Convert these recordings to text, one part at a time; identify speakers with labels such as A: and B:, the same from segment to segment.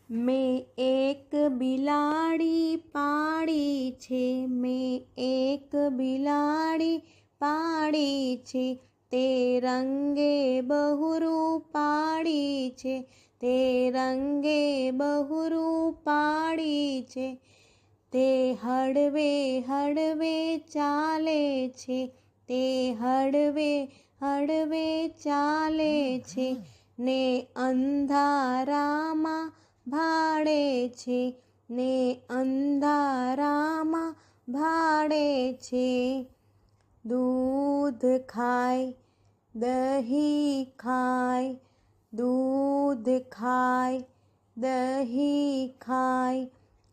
A: મેં એક બિલાડી પાળી છે, મેં એક બિલાડી પાળી છે, તે રંગે બહુ રૂપાળી છે, તે રંગે બહુ રૂપાળી છે, તે હળવે હળવે ચાલે છે, તે હળવે હળવે ચાલે છે, ને અંધારામાં ભાળે છે, ને અંધારામાં ભાળે છે. દૂધ ખાય, દહીં ખાય, દૂધ ખાય, દહીં ખાય,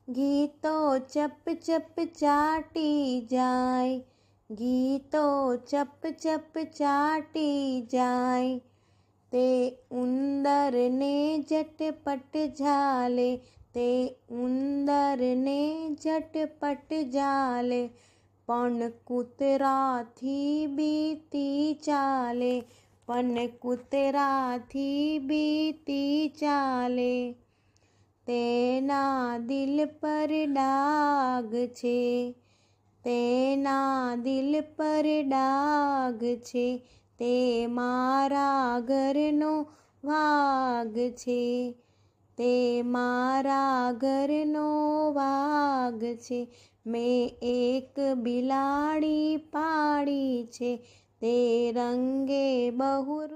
A: ઘી તો ચપ ચપ ચાટી જાય, ઘી તો ચપ ચપ ચાટી જાય. તે ઉંદરને ઝટપટ ઝાલે, તે ઉંદરને ઝટપટ ઝાલે, પણ કૂતરાથી બીતી ચાલે, પણ કૂતરાથી બીતી ચાલે. તેના દિલ પર ડાઘ છે, તેના દિલ પર ડાઘ છે, તે મારા ઘરનો વાઘ છે, તે મારા ઘરનો વાઘ છે. મેં એક બિલાડી પાળી છે, તે રંગે બહુ